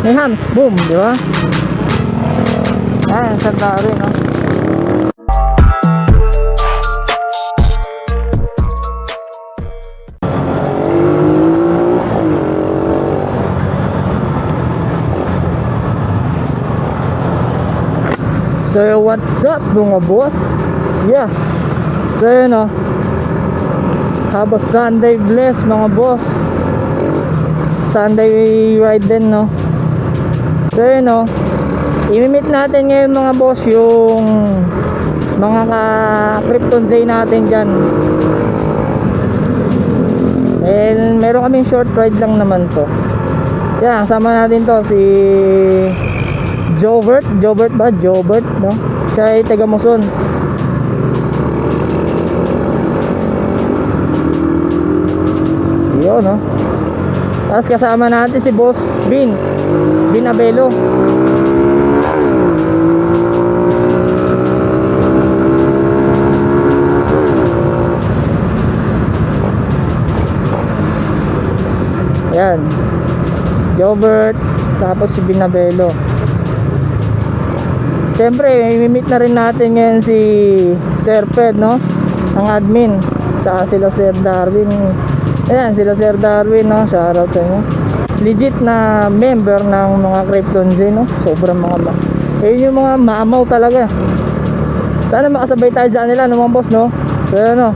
May hams, boom, di ba? Ayan, sarap rin, no? So what's up mga boss? Yeah. So yun o, have a Sunday bless mga boss. Sunday ride din no. So yun o, i-meet natin ngayon mga boss yung mga ka-Krypton Day natin dyan. And meron kaming short ride lang naman to. Yeah, sama natin to si Jobert ba? Jobert, no? Siya ay taga Muson. Yun, no? Tapos kasama natin si Boss Bin Abelo. Yan, Jobert, tapos si Bin Abelo. Siyempre, i-meet na rin natin ngayon si Sir Fed, no? Ang admin. Saka sila Sir Darwin. Ayan, sila Sir Darwin, no? Shoutout sa inyo. Legit na member ng mga Krypton Day, no? Sobrang mga yung mga mamaw talaga. Sana makasabay tayo sa kanila, no mga boss, no? So, ano?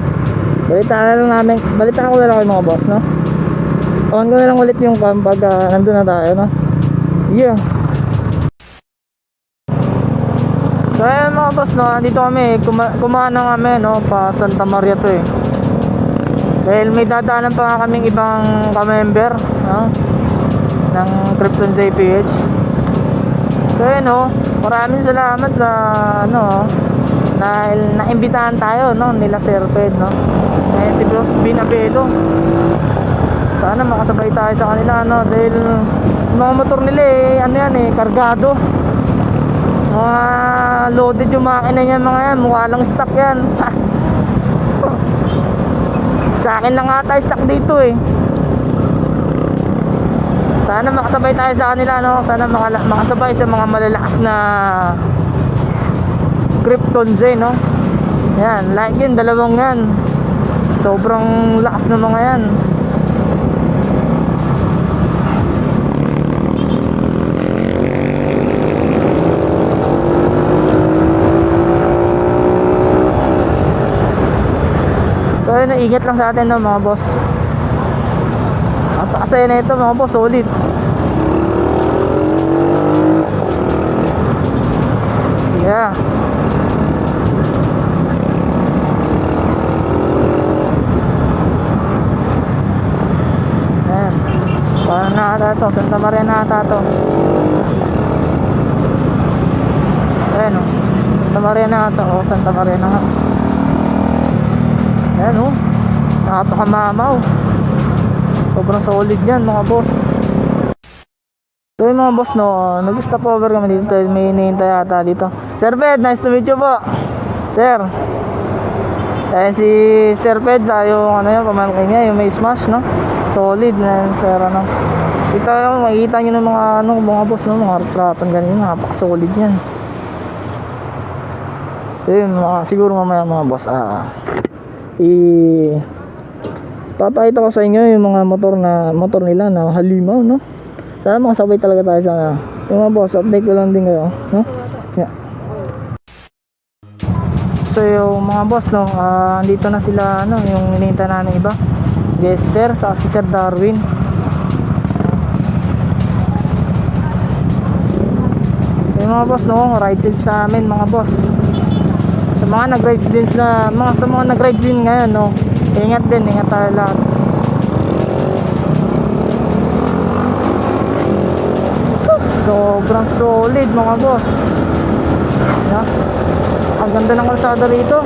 Balitaan ko na lang kayo mga boss, no? On ko na lang ulit yung cam pag nandun na tayo, no? Yeah. So ayan mga boss, no, dito kami, kumaan na kami, no, pa Santa Maria to eh. Dahil may dadaanan pa nga kaming ibang ka-member, no, ng Krypton Day PH. So ayan, no, maraming salamat sa, ano, na naimbitahan tayo, no, nila Sir Fed, no. Ayan si Boss Bin Abelo. Sana makasabay tayo sa kanila, no, dahil mga motor nila eh, ano yan eh, kargado. Mga loaded yung makina niya mga yan, mukha lang stock yan. Sa akin lang ata stock dito eh. Sana makasabay tayo sa kanila, no? Sana makasabay sa mga malalakas na Krypton Day, no? Yan, like yun, dalawang yan. Sobrang lakas ng mga yan. Ingat lang sa atin no mga boss. Napakasaya na ito mga boss, solid. Yeah. Ayan. Parang nakata to, Santa Maria nakata to. Ayan o, Santa Maria nakata o, Santa Maria nakata. Ayan o, napakamamaw. Sobrang solid yan mga boss. So yung mga boss, no, nag-stop over kami dito. May hinihintay yata dito. Sir Fed, nice to meet you po. Sir. Ayan si Sir Fed sa yung ano yun, pamangkin niya, yung may smash, no. Solid na sir, ano. Ito yung makikita nyo ng mga ano, mga boss, no, mga harap-harapan ganyan. Napaka-solid yan. So yun, siguro mamaya mga boss, papakita ko sa inyo yung mga motor nila na halimaw, no. Sana makasabay talaga tayo sa yung mga boss, update ko lang din kayo, no. Yeah. So yung mga boss, no, andito na sila, ano, yung hinihintay namin iba, Gester sa si Sir Darwin. Yung mga boss, no, ride safe sa amin mga boss. Sa mga nag-ride din sa mga nag-ride din ngayon, no, ingat tayo lahat. Sobrang solid mga boss. Yeah. Ang ganda ng kalsada rito.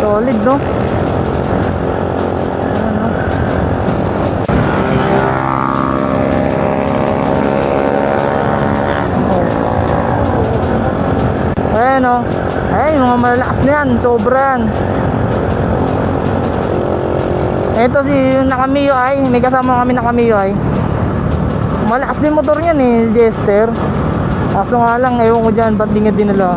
Solid, no? Ayan, no? Ay, mga malalakas na yan, sobrang. Ito si Nakamiyo ay, may kasama kami Nakamiyo ay. Malakas din motor niyan eh, Jester. Kaso nga lang, ewan ko dyan, ba't di nga dinala.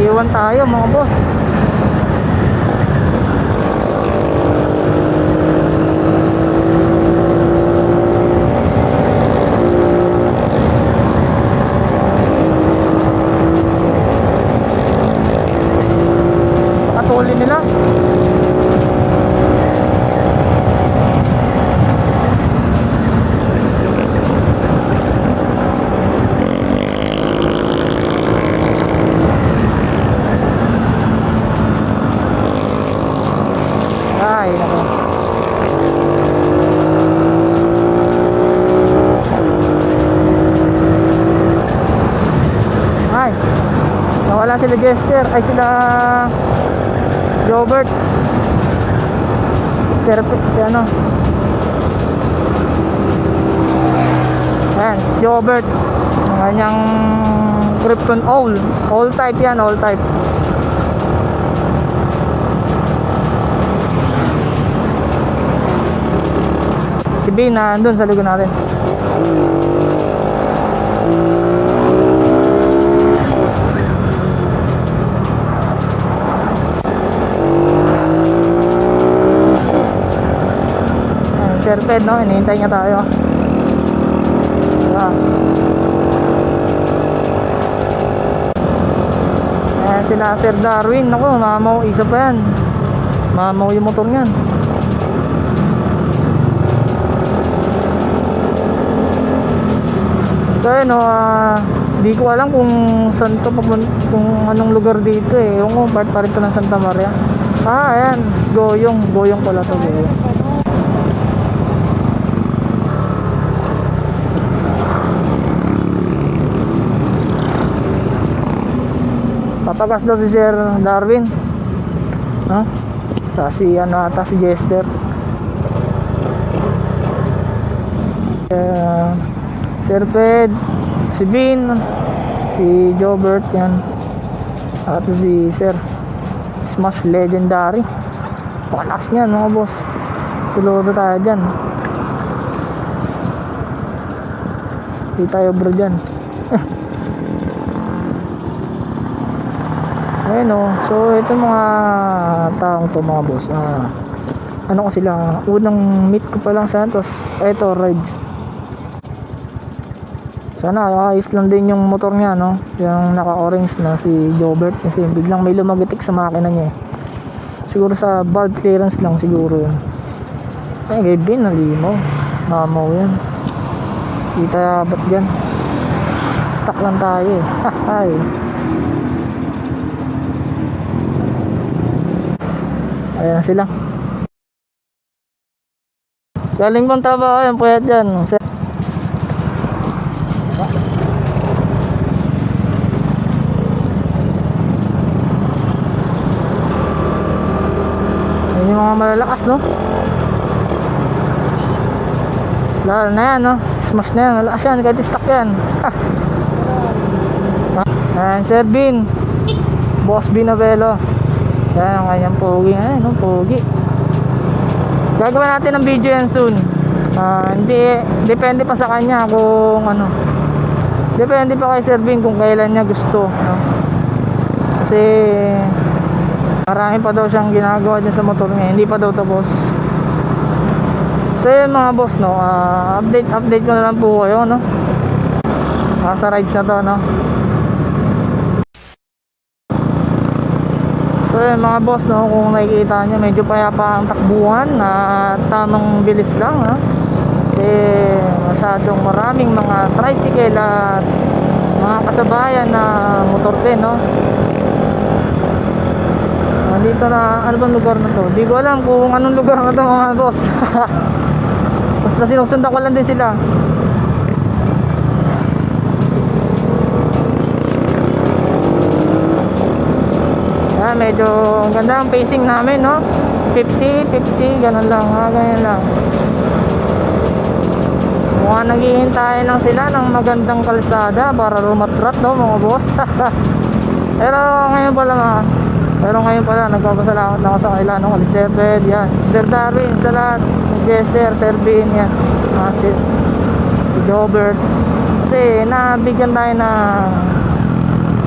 Iwan tayo mga boss. Pakatulin nila. Ay, nako. Ay, nawala sila Jester. Ay, sila Robert. Si ano. Ayan, si Robert. Ang kanyang Krypton Owl. All type yan, all type. Si B na andun sa lugar natin. Sir Ped, no? Hinihintay nga tayo. Ayan sila Sir Darwin. Naku, mamaw. Isa pa yan. Mamaw yung motor niyan. So yun, di ko alam kung saan to, kung anong lugar dito eh. Yung part pa rin to ng Santa Maria. Ayan, Goyong pala to, Goyong. Papagas daw si Sir Darwin. Sa si ano ata, si Jester. Sir Ped, si Bean, si Jobert, yan. At si Sir Smash Legendary. Palakas niyan mga boss. Suludo tayo dyan. Hindi tayo bro dyan. Ayun o. So ito mga taong to mga boss. Ano ko sila, unang meet ko pa lang sa Santos. Ito rides. Sana ayos lang din yung motor niya, no? Yung naka-orange na si Jobert. Kasi biglang may lumagitik sa makina niya eh. Siguro sa valve clearance lang siguro yun. Ay, gabi nalimaw. Mamaw yan. Kita ba't dyan? Stuck lang tayo eh. Hahay. Ayan sila. Galing bang trabaho yan, puyat dyan. Yung mga malalakas, no? Lalo na yan, no? Smash na yan, malakas yan, kahit stock yan. Ayan, Sir Bean, Boss Binavelo. Yan ang kanyang pogi. Ayan, no? Pogi. Gagawa natin ng video yan soon. Hindi, depende pa sa kanya kung ano. Depende pa kay Sir Bean kung kailan niya gusto, no? Kasi marami pa daw siyang ginagawa dyan sa motor niya. Hindi pa daw tapos. So yun mga boss, no, update ko na lang po kayo, no, sa rides na to, no. So yun mga boss, no, kung nakikita nyo medyo payapa ang takbuhan na tamang bilis lang, ha? Kasi masyadong maraming mga tricycle at mga kasabayan na motor din, no. Dito na, ano bang lugar na to? Di ko alam kung anong lugar na to mga boss. Basta sinusundan ko lang din sila. Yan, medyo ang ganda ang pacing namin, no? 50, 50, ganun lang, ha? Ganyan lang. Mukhang naghihintay lang sila ng magandang kalsada para rumatrat, no, mga boss. Pero ngayon pala nagpapasalamat na ako sa kanila, no? Sir Fred, yan, Sir Darwin, sa lahat, Jesser, Sir Bean, yan, sis, si Jobert, kasi nabigyan tayo na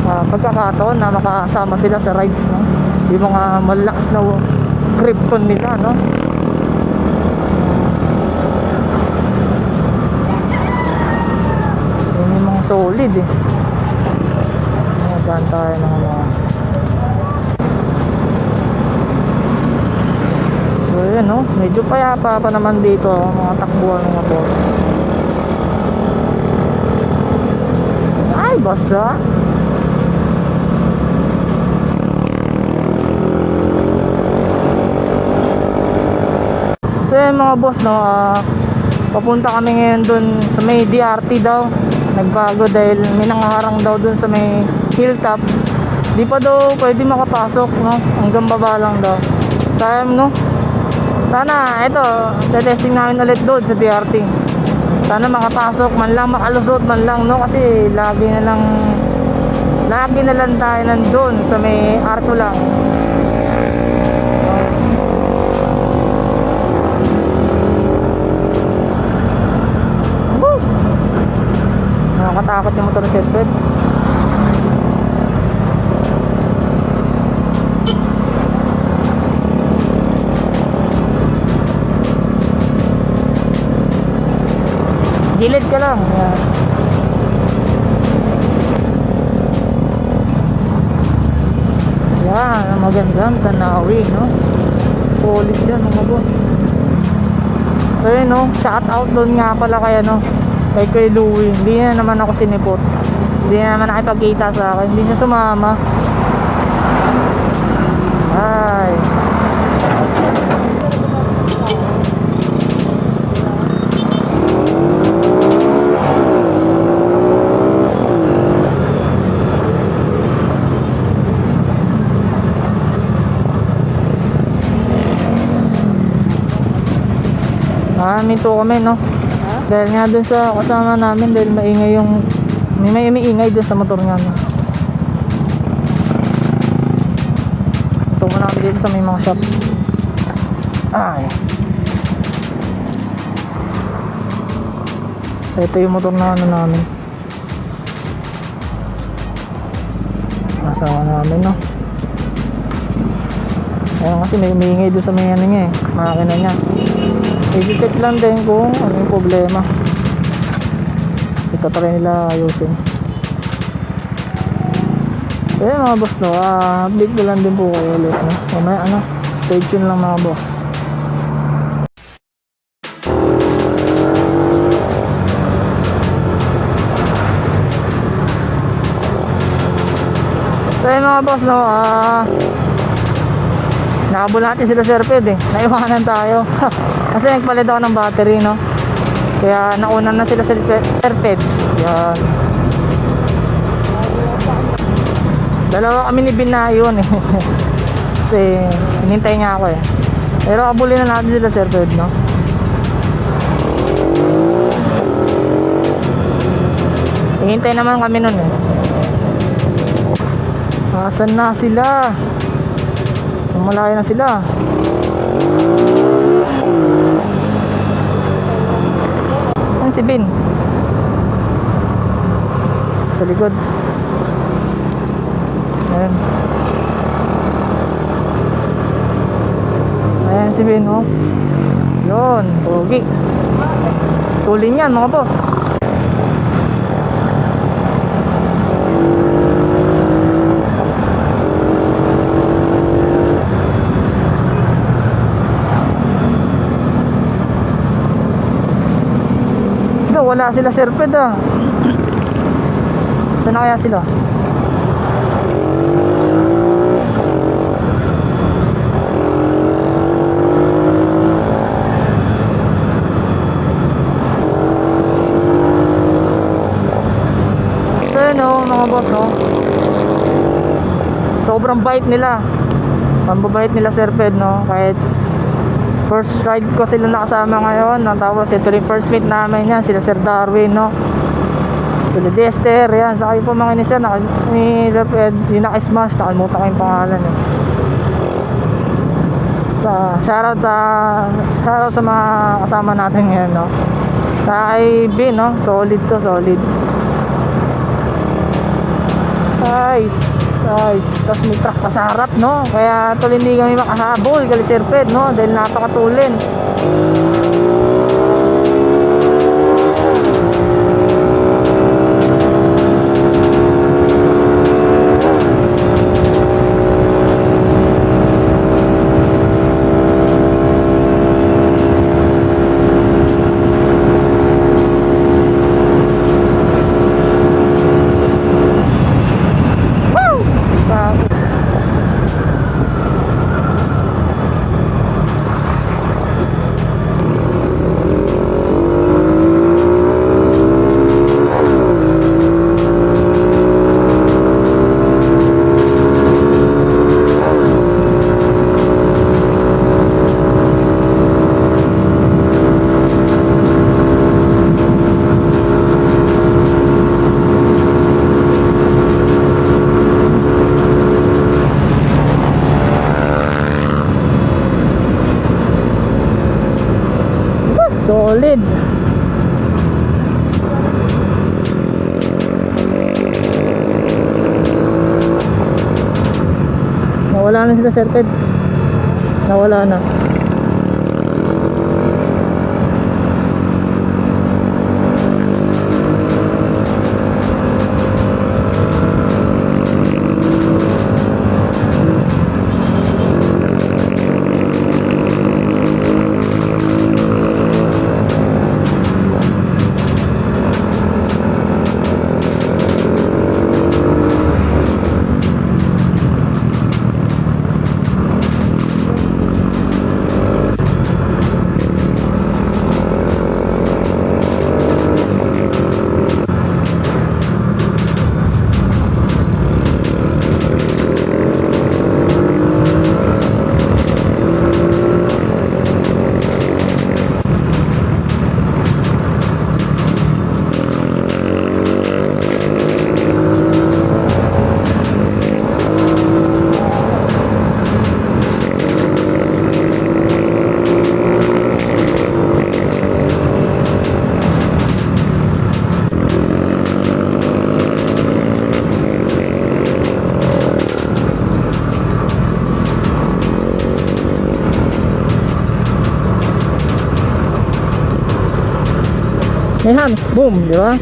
pagkakataon na makasama sila sa rides, no? Yung mga malakas na krypton nila, no? Yun yung mga solid, eh. Nagdaan tayo ng mga. So yun, no? Medyo payapa pa naman dito, mga takbuhan, mga boss. Ay, basta. So yun, mga boss, no, papunta kami ngayon dun sa may DRT daw. Nagbago dahil may nangaharang daw dun sa may hilltop. Di pa daw pwede makapasok, no? Hanggang baba lang daw. Sayang, no? Sana ito, testing namin ulit doon sa DRT. Sana makapasok man lang, makalusot man lang, no? Kasi lagi na lang tayo nandun sa may arko lang. Nakakatakot yung motor setbed. Gilid ka lang. Yan. Yan, ang magandang Tanawi, no? Polish yan, mga boss. So yun, no? Shout out doon nga pala kaya, no? Kay Louie. Hindi na naman ako sinipot. Hindi na naman nakipagkita sa akin. Hindi siya sumama. Ay. Minto kami, no? Dahil nga dun sa kasama namin, dahil maingay yung may ingay dun sa motor nga, no? Ito muna kami dito sa may mga shop. Ay, ito yung motor na ano namin, kasama namin, no? Ayun, kasi may ingay dun sa may ano niya, makina niya. I-check lang din kung ano yung problema. Ito try nila ayusin. Eh mga boss, no, update ko lang din po kayo ulit, no? Mamaya ano, stay tuned lang mga boss. So yun mga boss, no, nakabul natin sila Sir Fed, eh. Naiwanan tayo. Kasi nagpalit ako ng battery, no? Kaya naunan na sila Sir Fed. Yan. Dalawa kami ni Binayon, eh. Kasi hinintay niya ako, eh. Pero abulin na natin sila Sir Fed, no? Hihintay naman kami nun, eh. Asan na sila? Malayo na sila. Ano si Ben? Sa likod. Ayan. Ayan si Ben, oh. Yun, pogi. Tuling yan, mga boss. Wala sila Sir Fed, ah. Saan na kaya sila? So yun, oh, mga boss, no? Sobrang bait nila. Mambabait nila Sir Fed, no? Kahit first ride ko sila nakasama ngayon, no? Tapos ito rin first meet namin yan, sila Sir Darwin, no? Sila Dexter, yan. Saka yung po mga ni Sir Fed, yung naka-smash, nakalimutan ko yung pangalan, eh. Basta, shoutout sa mga kasama natin ngayon, no? Saka kay Ben, no? Solid to, solid. Nice. Tapos may truck pa sa harap, no? Kaya tuloy hindi kami makahabol kay Sir Fed, no? Dahil napakatulin. Solid. Nawala na sila Sir Fed. Nawala na. May hams, boom, di ba?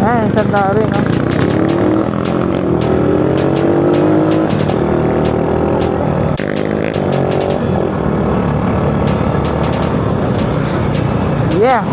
Ay, Sir Darwin, no? Yeah.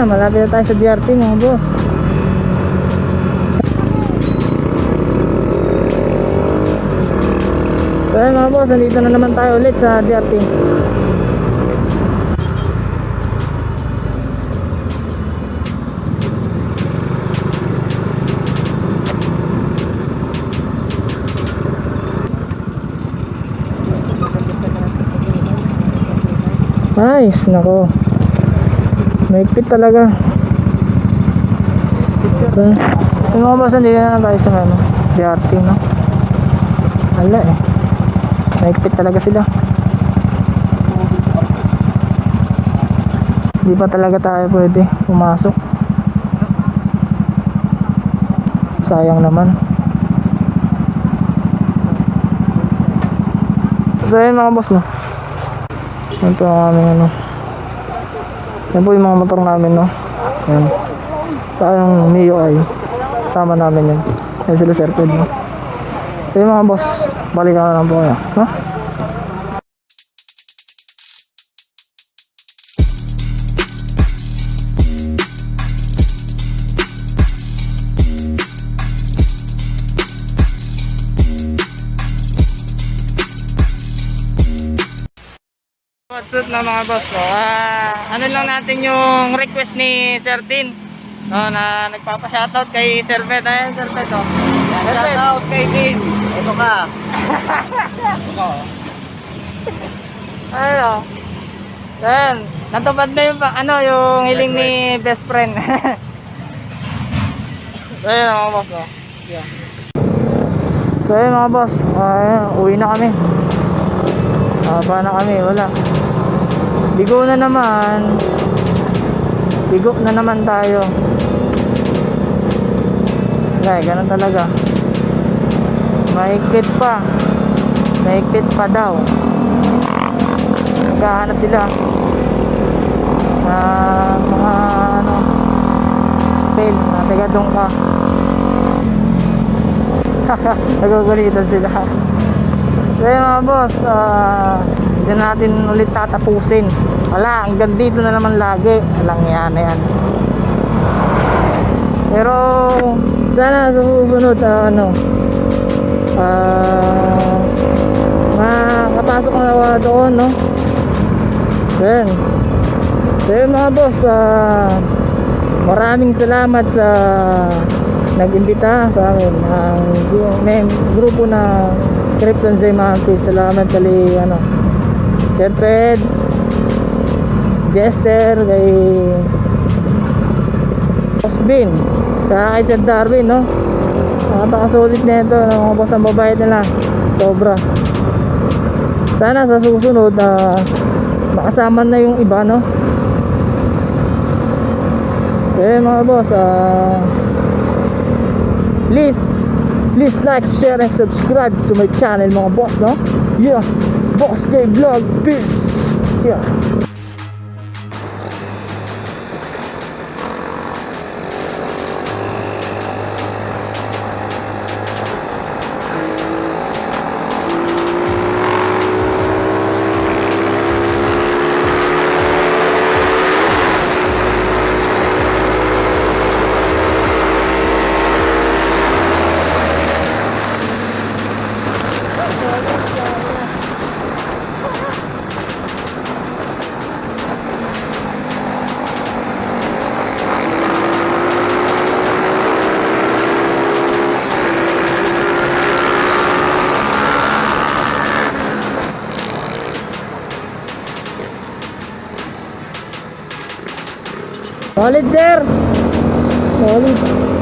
Malapit na tayo sa DRT mga boss. So ayun mga boss, nandito na naman tayo ulit sa DRT. Nice, nako. Maigpit talaga. So, yung mga boss, hindi na tayo sa DRT, no? Wala eh. Maigpit talaga sila. Hindi pa talaga tayo pwede pumasok. Sayang naman. So yun mga boss, no? Yan po ang aming ano. Yan po yung mga motor namin, no? Yan. Saka yung Mio ay kasama namin yan. Yan sila Sir Ped, no? So yun mga boss, balikan na lang po kayo, no? What's up na mga boss, no? Ano lang natin yung request ni Sir Tin, no, na nagpapa-shoutout kay Sir Ped. Ayan, Sir Ped, no? Sir Ped. Shoutout kay Din. Ito ka. Ano? Ayan, natupad na yung ano, yung hiling ni best friend. So ayun mga boss, no? Yeah. So ayun mga boss, uwi na kami. Pa na kami, wala. Bigo na naman. Bigo na naman tayo. Ay, ganun talaga. Mahigpit pa. Mahigpit pa daw. Naghahanap sila na mga ano, fail na tagadong ka. Nagugulitan sila. So yun mga boss, hindi natin ulit tatapusin. Wala, hanggang dito na naman lagi. Walang yan na yan. Pero sana sa susunod makapasok na wala doon, no? Then so yun mga boss, maraming salamat sa nag-imbita sa amin, ang grupo na Krypton Zay Mountain. Salamat kali Sir Ped, Jester, kay Osbin, kaya kay Sir Darwin, no? Napakasulit na ito ng mga boss, ang babayad nila sobra. Sana sa susunod makasama na yung iba, no? Kaya mga boss, please like, share, and subscribe to my channel mga boss, no? Yeah, Boss Gay Vlog, peace. Yeah. Solid, sir. Solid.